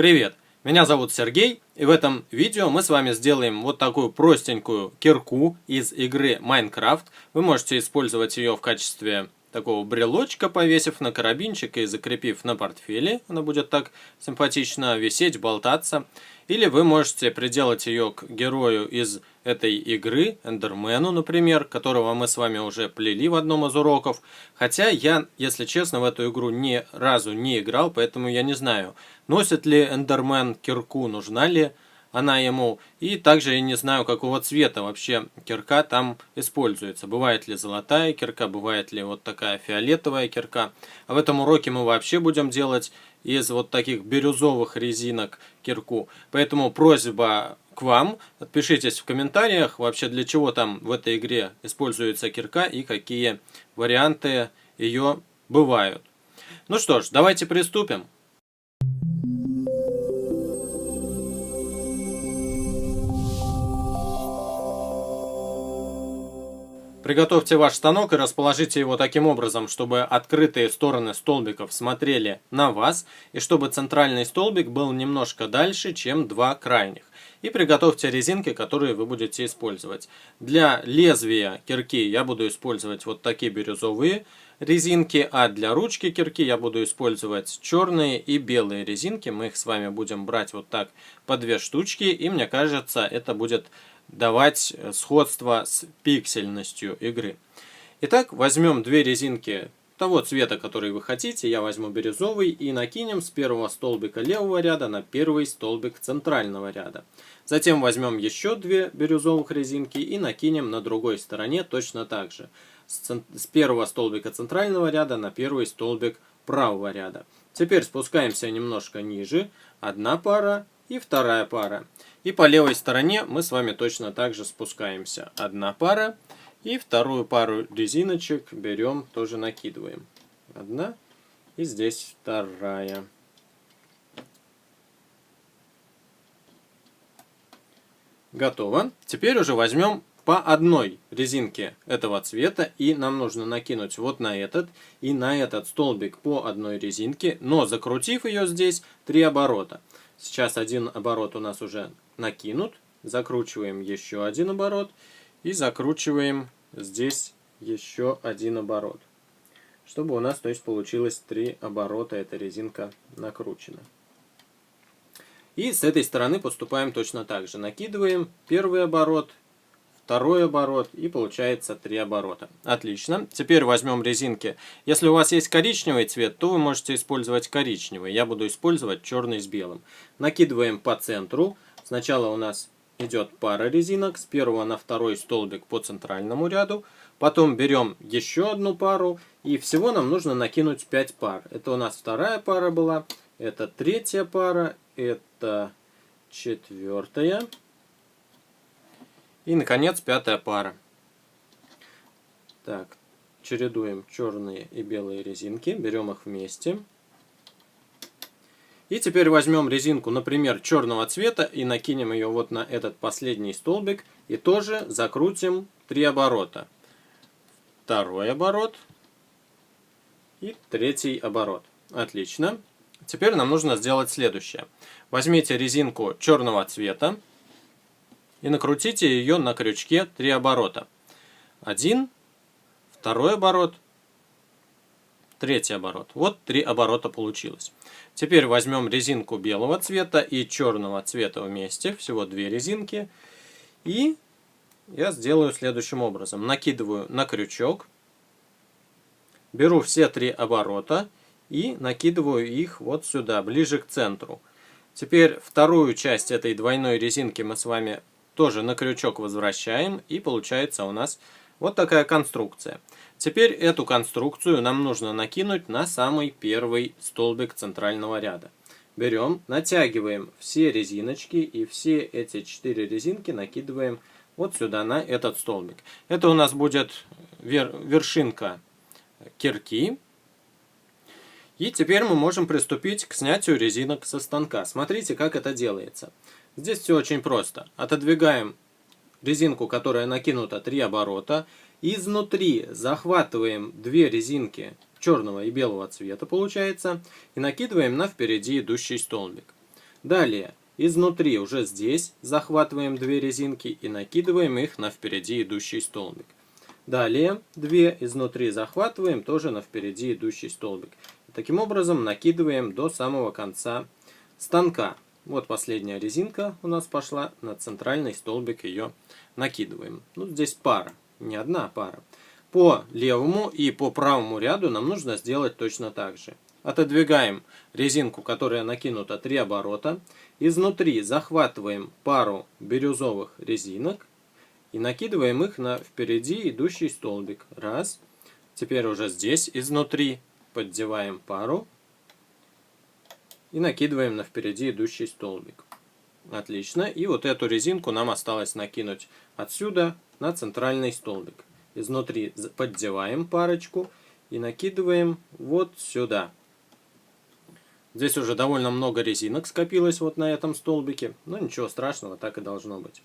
Привет! Меня зовут Сергей, и в этом видео мы с вами сделаем вот такую простенькую кирку из игры Minecraft. Вы можете использовать ее в качестве такого брелочка, повесив на карабинчик и закрепив на портфеле. Она будет так симпатично висеть, болтаться. Или вы можете приделать ее к герою из этой игры, Эндермену, например, которого мы с вами уже плели в одном из уроков. Хотя я, если честно, в эту игру ни разу не играл, поэтому я не знаю, носит ли Эндермен кирку, нужна ли она ему. И также я не знаю, какого цвета вообще кирка там используется. Бывает ли золотая кирка, бывает ли вот такая фиолетовая кирка. А в этом уроке мы вообще будем делать из вот таких бирюзовых резинок кирку. Поэтому просьба к вам, отпишитесь в комментариях, вообще для чего там в этой игре используется кирка и какие варианты ее бывают. Ну что ж, давайте приступим. Приготовьте ваш станок и расположите его таким образом, чтобы открытые стороны столбиков смотрели на вас, и чтобы центральный столбик был немножко дальше, чем два крайних. И приготовьте резинки, которые вы будете использовать. Для лезвия кирки я буду использовать вот такие бирюзовые резинки, а для ручки кирки я буду использовать черные и белые резинки. Мы их с вами будем брать вот так по две штучки, и мне кажется, это будет давать сходство с пиксельностью игры. Итак, возьмем две резинки того цвета, который вы хотите. Я возьму бирюзовый и накинем с первого столбика левого ряда на первый столбик центрального ряда. Затем возьмем еще две бирюзовых резинки и накинем на другой стороне точно так же. С первого столбика центрального ряда на первый столбик правого ряда. Теперь спускаемся немножко ниже. Одна пара и вторая пара. И по левой стороне мы с вами точно так же спускаемся. Одна пара. И вторую пару резиночек берем, тоже накидываем. Одна. И здесь вторая. Готово. Теперь уже возьмем по одной резинке этого цвета. И нам нужно накинуть вот на этот и на этот столбик по одной резинке. Но закрутив ее здесь 3 оборота. Сейчас один оборот у нас уже накинут. Закручиваем еще один оборот. И закручиваем здесь еще один оборот. Чтобы у нас, то есть, получилось 3 оборота, эта резинка накручена. И с этой стороны поступаем точно так же. Накидываем первый оборот, второй оборот и получается 3 оборота. Отлично. Теперь возьмем резинки. Если у вас есть коричневый цвет, то вы можете использовать коричневый. Я буду использовать черный с белым. Накидываем по центру. Сначала у нас идет пара резинок с первого на второй столбик по центральному ряду. Потом берем еще одну пару. И всего нам нужно накинуть 5 пар. Это у нас вторая пара была. Это третья пара. Это четвертая. И, наконец, пятая пара. Так, чередуем черные и белые резинки. Берем их вместе. И теперь возьмем резинку, например, черного цвета и накинем ее вот на этот последний столбик. И тоже закрутим 3 оборота. Второй оборот. И третий оборот. Отлично. Теперь нам нужно сделать следующее. Возьмите резинку черного цвета и накрутите ее на крючке 3 оборота. Один, второй оборот, третий оборот. Вот 3 оборота получилось. Теперь возьмем резинку белого цвета и черного цвета вместе. Всего 2 резинки. И я сделаю следующим образом. Накидываю на крючок. Беру все 3 оборота и накидываю их вот сюда, ближе к центру. Теперь вторую часть этой двойной резинки мы с вами тоже на крючок возвращаем. И получается у нас вот такая конструкция. Теперь эту конструкцию нам нужно накинуть на самый первый столбик центрального ряда. Берем, натягиваем все резиночки и все эти 4 резинки накидываем вот сюда на этот столбик. Это у нас будет вершинка кирки. И теперь мы можем приступить к снятию резинок со станка. Смотрите, как это делается. Здесь все очень просто. Отодвигаем резинку, которая накинута 3 оборота. Изнутри захватываем 2 резинки черного и белого цвета, получается, и накидываем на впереди идущий столбик. Далее, изнутри уже здесь захватываем 2 резинки и накидываем их на впереди идущий столбик. Далее 2 изнутри захватываем тоже на впереди идущий столбик. И таким образом накидываем до самого конца станка. Вот последняя резинка у нас пошла на центральный столбик, ее накидываем. Ну, здесь пара, не одна пара. По левому и по правому ряду нам нужно сделать точно так же. Отодвигаем резинку, которая накинута 3 оборота. Изнутри захватываем пару бирюзовых резинок и накидываем их на впереди идущий столбик. Раз. Теперь уже здесь изнутри поддеваем пару и накидываем на впереди идущий столбик. Отлично. И вот эту резинку нам осталось накинуть отсюда на центральный столбик. Изнутри поддеваем парочку и накидываем вот сюда. Здесь уже довольно много резинок скопилось вот на этом столбике. Но ничего страшного, так и должно быть.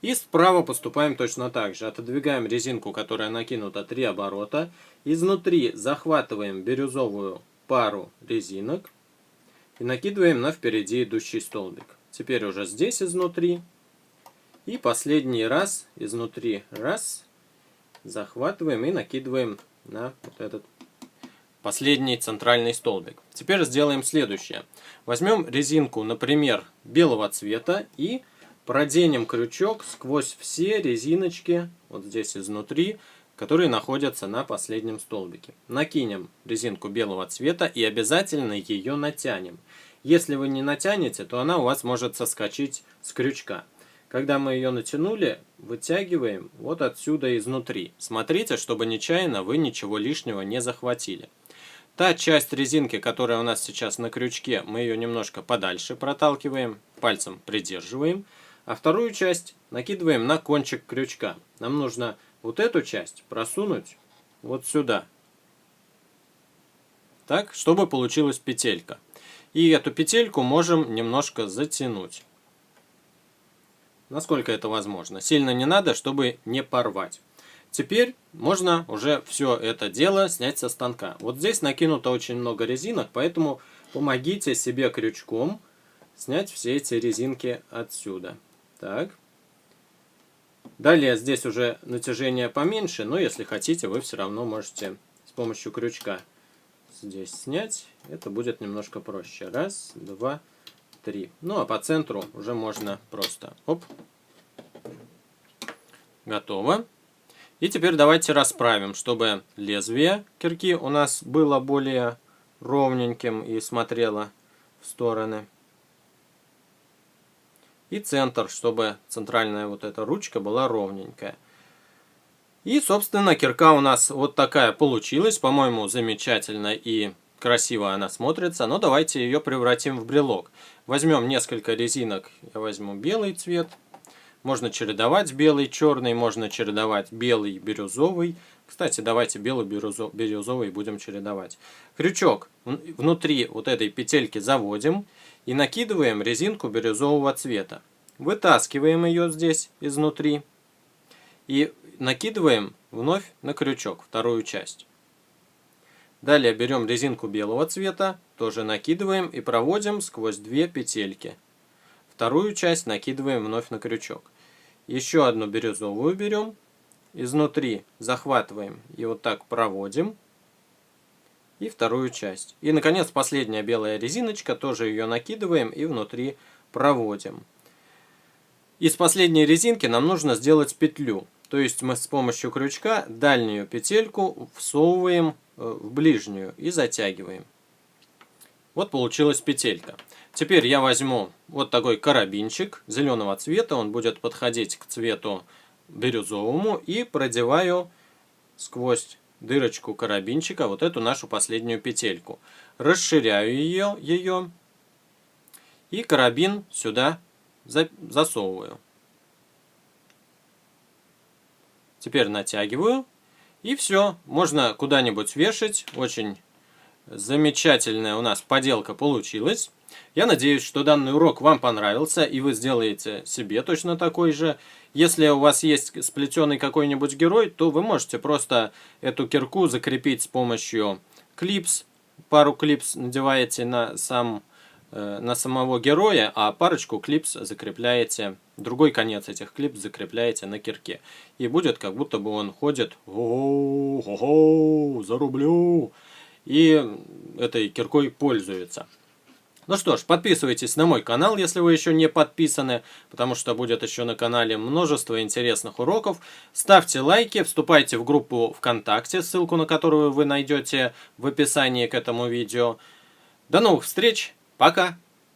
И справа поступаем точно так же. Отодвигаем резинку, которая накинута 3 оборота. Изнутри захватываем бирюзовую пару резинок и накидываем на впереди идущий столбик. Теперь уже здесь изнутри. И последний раз изнутри раз захватываем и накидываем на вот этот последний центральный столбик. Теперь сделаем следующее. Возьмем резинку, например, белого цвета и проденем крючок сквозь все резиночки, вот здесь изнутри, которые находятся на последнем столбике. Накинем резинку белого цвета и обязательно ее натянем. Если вы не натянете, то она у вас может соскочить с крючка. Когда мы ее натянули, вытягиваем вот отсюда изнутри. Смотрите, чтобы нечаянно вы ничего лишнего не захватили. Та часть резинки, которая у нас сейчас на крючке, мы ее немножко подальше проталкиваем, пальцем придерживаем. А вторую часть накидываем на кончик крючка. Нам нужно вот эту часть просунуть вот сюда. Так, чтобы получилась петелька. И эту петельку можем немножко затянуть. Насколько это возможно. Сильно не надо, чтобы не порвать. Теперь можно уже все это дело снять со станка. Вот здесь накинуто очень много резинок, поэтому помогите себе крючком снять все эти резинки отсюда. Так. Далее здесь уже натяжение поменьше, но если хотите, вы все равно можете с помощью крючка здесь снять. Это будет немножко проще. Раз, два, три. Ну а по центру уже можно просто. Оп. Готово. И теперь давайте расправим, чтобы лезвие кирки у нас было более ровненьким и смотрело в стороны. И центр, чтобы центральная вот эта ручка была ровненькая. И, собственно, кирка у нас вот такая получилась. По-моему, замечательно и красиво она смотрится. Но давайте ее превратим в брелок. Возьмем несколько резинок. Я возьму белый цвет. Можно чередовать белый, черный, можно чередовать белый, бирюзовый. Кстати, давайте белый, бирюзовый будем чередовать. Крючок внутри вот этой петельки заводим и накидываем резинку бирюзового цвета. Вытаскиваем ее здесь изнутри и накидываем вновь на крючок вторую часть. Далее берем резинку белого цвета, тоже накидываем и проводим сквозь 2 петельки. Вторую часть накидываем вновь на крючок. Еще одну бирюзовую берем, изнутри захватываем и вот так проводим. И вторую часть. И, наконец, последняя белая резиночка, тоже ее накидываем и внутри проводим. Из последней резинки нам нужно сделать петлю. То есть мы с помощью крючка дальнюю петельку всовываем в ближнюю и затягиваем. Вот получилась петелька. Теперь я возьму вот такой карабинчик зеленого цвета, он будет подходить к цвету бирюзовому, и продеваю сквозь дырочку карабинчика вот эту нашу последнюю петельку. Расширяю ее и карабин сюда засовываю. Теперь натягиваю, и все, можно куда-нибудь вешать. Очень замечательная у нас поделка получилась. Я надеюсь, что данный урок вам понравился, и вы сделаете себе точно такой же. Если у вас есть сплетенный какой-нибудь герой, то вы можете просто эту кирку закрепить с помощью клипс. Пару клипс надеваете на сам на самого героя, а парочку клипс закрепляете, другой конец этих клипс закрепляете на кирке. И будет как будто бы он ходит зарублю, и этой киркой пользуется. Ну что ж, подписывайтесь на мой канал, если вы еще не подписаны, потому что будет еще на канале множество интересных уроков. Ставьте лайки, вступайте в группу ВКонтакте, ссылку на которую вы найдете в описании к этому видео. До новых встреч, пока!